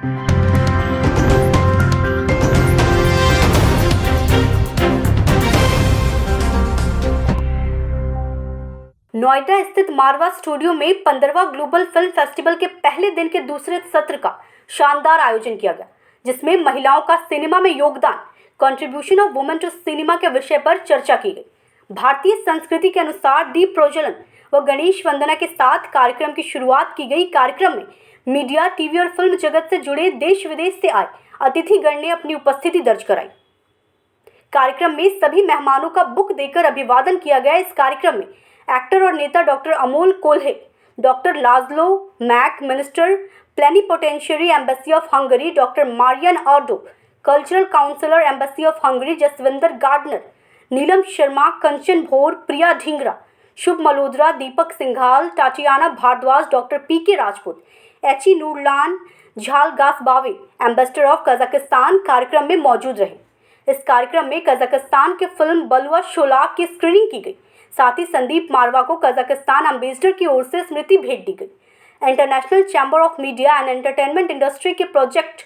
नोएडा स्थित मारवा स्टूडियो में 15वां global film festival के पहले दिन के दूसरे सत्र का शानदार आयोजन किया गया, जिसमें महिलाओं का सिनेमा में योगदान, contribution of women to cinema के विषय पर चर्चा की गई। भारतीय संस्कृति के अनुसार दीप प्रज्वलन व गणेश वंदना के साथ कार्यक्रम की शुरुआत की गई। कार्यक्रम में मीडिया, टीवी और फिल्म जगत से जुड़े देश विदेश से आए अतिथिगण ने अपनी उपस्थिति दर्ज कराई। कार्यक्रम में सभी मेहमानों का बुक देकर अभिवादन किया गया। इस कार्यक्रम में एक्टर और नेता doctor Amol Kolhe, doctor Laszlo Mak, minister plenipotentiary embassy of Hungary doctor Marian Ardo, cultural counsellor embassy of Hungary Jasvinder Gardner, Neelam Sharma, Kanchan Bhor, Priya Dhingra, Shubh Malhotra, Deepak Singhal, Tatiana Bhardwaj, doctor P K Rajput, H E Nurlan, Zhalgasbayev, ambassador of Kazakhstan कार्यक्रम में मौजूद रहे। इस कार्यक्रम में कजाकिस्तान की फिल्म बलुआ शोलाक की स्क्रीनिंग की गई। साथ ही संदीप मारवा को कजाकिस्तान एम्बेसडर की ओर से स्मृति भेंट दी गई। International chamber of media and entertainment industry के प्रोजेक्ट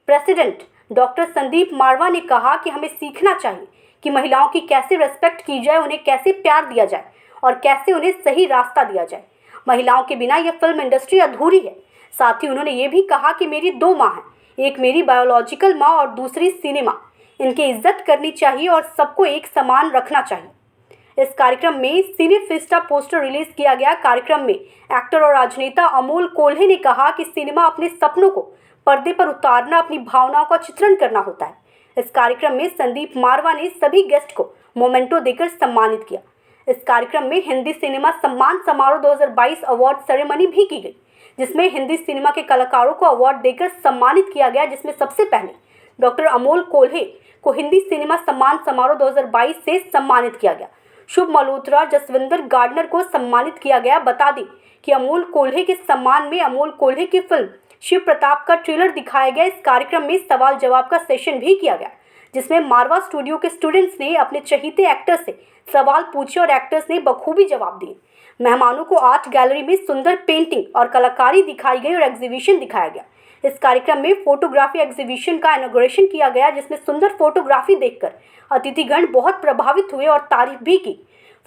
प्रेसिडेंट डॉक्टर संदीप मारवा ने कहा कि हमें सीखना चाहिए कि महिलाओं की कैसे रिस्पेक्ट की जाए, उन्हें कैसे प्यार दिया जाए और कैसे उन्हें सही रास्ता दिया जाए। महिलाओं के बिना यह फिल्म इंडस्ट्री अधूरी है। साथ ही उन्होंने ये भी कहा कि मेरी 2 माँ हैं, एक मेरी बायोलॉजिकल माँ और दूसरी सिनेमा। इनकी इज्जत करनी चाहिए और सबको एक समान रखना चाहिए। इस कार्यक्रम में सिने फिस्टा पोस्टर रिलीज किया गया। कार्यक्रम में एक्टर और राजनेता अमोल कोल्हे ने कहा कि सिनेमा अपने सपनों को पर्दे पर उतारना, अपनी भावनाओं का चित्रण करना होता है। इस कार्यक्रम में संदीप मारवा ने सभी गेस्ट को मोमेंटो देकर सम्मानित किया। इस कार्यक्रम में हिंदी सिनेमा सम्मान समारोह 2022 अवार्ड सेरेमनी भी की गई, जिसमें हिंदी सिनेमा के कलाकारों को अवार्ड देकर सम्मानित किया गया, जिसमें सबसे पहले डॉक्टर अमोल कोल्हे को हिंदी सिनेमा सम्मान समारोह 2022 से सम्मानित किया गया। शुभ मल्होत्रा, जसविंदर गार्डनर को सम्मानित किया गया। बता दें कि अमोल कोल्हे के सम्मान में अमोल कोल्हे की फिल्म शिव प्रताप का ट्रेलर दिखाया गया। इस कार्यक्रम में सवाल जवाब का सेशन भी किया गया, जिसमें मारवा स्टूडियो के स्टूडेंट्स ने अपने चहीते एक्टर्स से सवाल पूछे और एक्टर्स ने बखूबी जवाब दिए। मेहमानों को आर्ट गैलरी में सुंदर पेंटिंग और कलाकारी दिखाई गई और एग्जीबिशन दिखाया गया। इस कार्यक्रम में फोटोग्राफी एग्जीबिशन का इनॉग्रेशन किया गया, जिसमें सुंदर फोटोग्राफी देखकर अतिथिगण बहुत प्रभावित हुए और तारीफ भी की।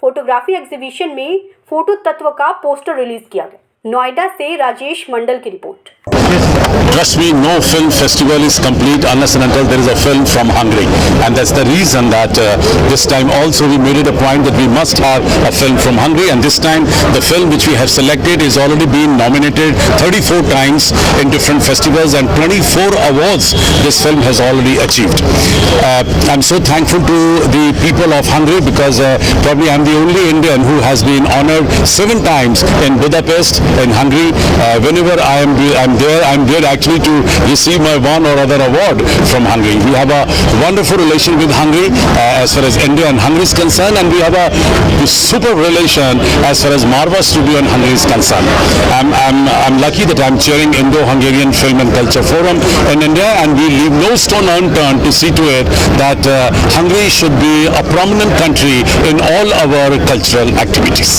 फोटोग्राफी एग्जीबिशन में फोटो तत्व का पोस्टर रिलीज किया गया। नोएडा से राजेश मंडल की report. Trust me, no film festival is complete unless and until there is a film from Hungary, and that's the reason that this time also we made it a point that we must have a film from Hungary, and this time the film which we have selected is already been nominated 34 times in different festivals and 24 awards this film has already achieved. I'm so thankful to the people of Hungary because probably I'm the only Indian who has been honored 7 times in Budapest in Hungary. Whenever I'm there actually to receive my one or other award from Hungary. We have a wonderful relation with Hungary as far as India and Hungary is concerned, and we have a super relation as far as Marva Studio and Hungary is concerned. I'm lucky that I'm chairing Indo-Hungarian Film and Culture Forum in India, and we leave no stone unturned to see to it that Hungary should be a prominent country in all our cultural activities.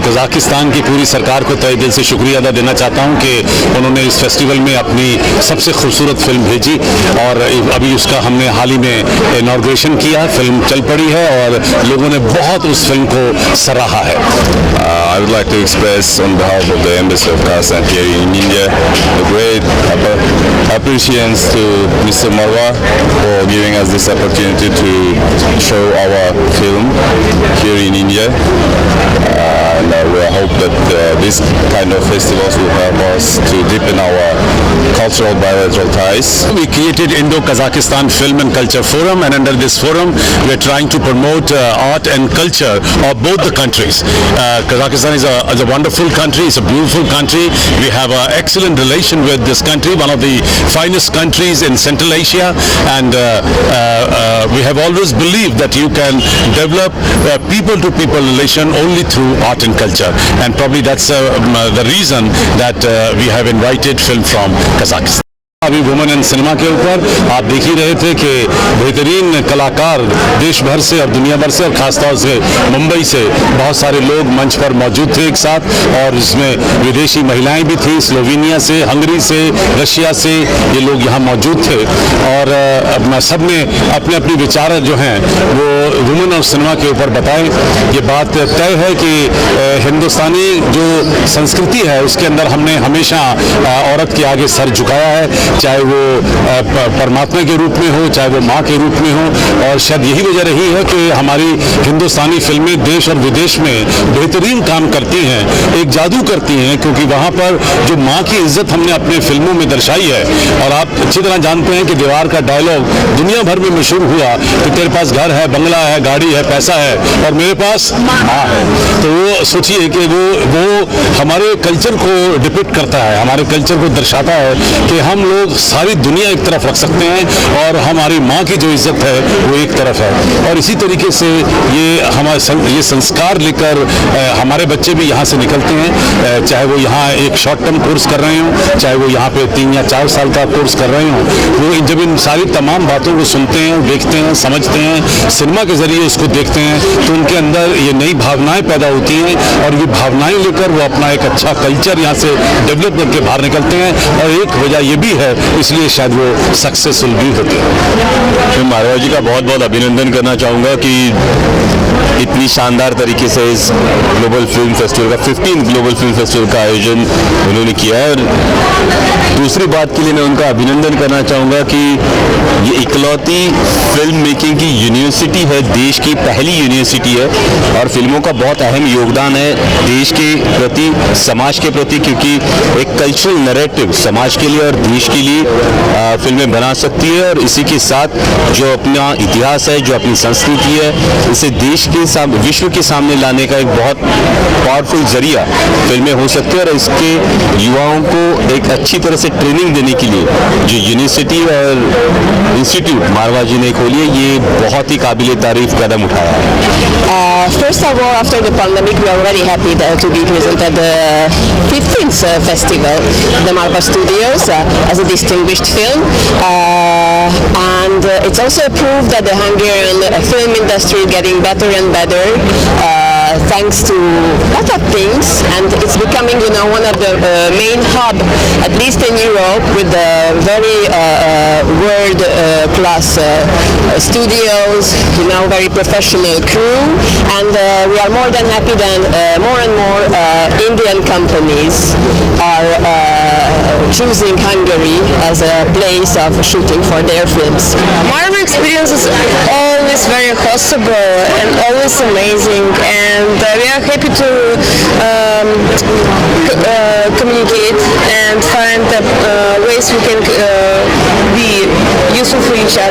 Kazakhstan की पूरी सरकार को तहे दिल से शुक्रिया अदा देना चाहता हूँ कि उन्होंने इस फेस्टिवल में अपनी सबसे खूबसूरत फिल्म भेजी और अभी उसका हमने हाल ही में इनॉग्रेशन किया। फिल्म चल पड़ी है और लोगों ने बहुत उस फिल्म को सराहा है। I would like to express on behalf of the Embassy of Kazakhstan here in India a great appreciation to Mr. Marwa for giving us this opportunity to show our film here in India. And we hope that this kind of festivals will help us to deepen our cultural bilateral ties. We created Indo-Kazakhstan Film and Culture Forum, and under this forum we are trying to promote art and culture of both the countries. Kazakhstan is a wonderful country, it's a beautiful country. We have an excellent relation with this country, one of the finest countries in Central Asia, and we have always believed that you can develop people-to-people relation only through art and culture, and probably that's the reason that we have invited film from Kazakhstan. अभी women in cinema के ऊपर आप देख ही रहे थे कि बेहतरीन कलाकार देश भर से और दुनिया भर से और खासतौर से मुंबई से बहुत सारे लोग मंच पर मौजूद थे एक साथ, और इसमें विदेशी महिलाएं भी थी, स्लोवेनिया से, हंगरी से, रशिया से, ये लोग यहाँ मौजूद थे। और अपना सब ने अपने अपने विचार जो हैं वो वुमेन और सिनेमा के ऊपर बताए। ये बात तय है कि हिंदुस्तानी जो संस्कृति है उसके अंदर हमने हमेशा औरत के आगे सर झुकाया है, चाहे वो परमात्मा के रूप में हो, चाहे वो माँ के रूप में हो। और शायद यही वजह रही है कि हमारी हिंदुस्तानी फिल्में देश और विदेश में बेहतरीन काम करती हैं, एक जादू करती हैं, क्योंकि वहाँ पर जो माँ की इज्जत हमने अपने फिल्मों में दर्शाई है। और आप अच्छी तरह जानते हैं कि दीवार का डायलॉग दुनिया भर में मशहूर हुआ कि तेरे पास घर है, बंगला है, गाड़ी है, पैसा है, और मेरे पास माँ है। तो वो सोचिए कि वो हमारे कल्चर को डिपिक्ट करता है, हमारे कल्चर को दर्शाता है कि हम लोग सारी दुनिया एक तरफ रख सकते हैं और हमारी माँ की जो इज्जत है वो एक तरफ है। और इसी तरीके से ये संस्कार लेकर हमारे बच्चे भी यहाँ से निकलते हैं, चाहे वो यहाँ एक शॉर्ट टर्म कोर्स कर रहे हों, चाहे वो यहाँ पे 3 या 4 साल का कोर्स कर रहे हों। वो जब इन सारी तमाम बातों को सुनते हैं, देखते हैं, समझते हैं, सिनेमा के जरिए उसको देखते हैं, तो उनके अंदर ये नई भावनाएं पैदा होती हैं, और ये भावनाएं लेकर वो अपना एक अच्छा कल्चर यहाँ से डेवलप करके बाहर निकलते हैं। और एक वजह ये भी है, इसलिए शायद वो सक्सेसफुल भी होते हैं। मैं मारवा जी का बहुत बहुत अभिनंदन करना चाहूँगा कि इतनी शानदार तरीके से इस ग्लोबल फिल्म फेस्टिवल का 15 ग्लोबल फिल्म फेस्टिवल का आयोजन उन्होंने किया है। और दूसरी बात के लिए मैं उनका अभिनंदन करना चाहूँगा कि ये इकलौती फिल्म मेकिंग की यूनिवर्सिटी है, देश की पहली यूनिवर्सिटी है, और फिल्मों का बहुत अहम योगदान है देश के प्रति, समाज के प्रति, क्योंकि एक कल्चरल नैरेटिव समाज के लिए और देश के लिए फिल्में बना सकती है। और इसी के साथ जो अपना इतिहास है, जो अपनी संस्कृति है, इसे देश के विश्व के सामने लाने का एक बहुत पावरफुल जरिया फिल्में हो सकती है। और इसके युवाओं को एक अच्छी तरह से ट्रेनिंग देने के लिए जो यूनिवर्सिटी और इंस्टीट्यूट मारवा जी ने खोली है, ये बहुत ही काबिल तारीफ कदम उठाया है। First of all, after the pandemic, we are very happy to be present at the 15th festival, the Marva Studios, as a distinguished film. And it's also a proof that the Hungarian film industry is getting better and better. Thanks to a lot of things, and it's becoming, one of the main hub, at least in Europe, with the very world-class studios, very professional crew, and we are more than happy that more and more Indian companies are choosing Hungary as a place of shooting for their films. Marva experience is always very hospitable and always amazing, and we are happy to communicate and find ways we can be useful for each other.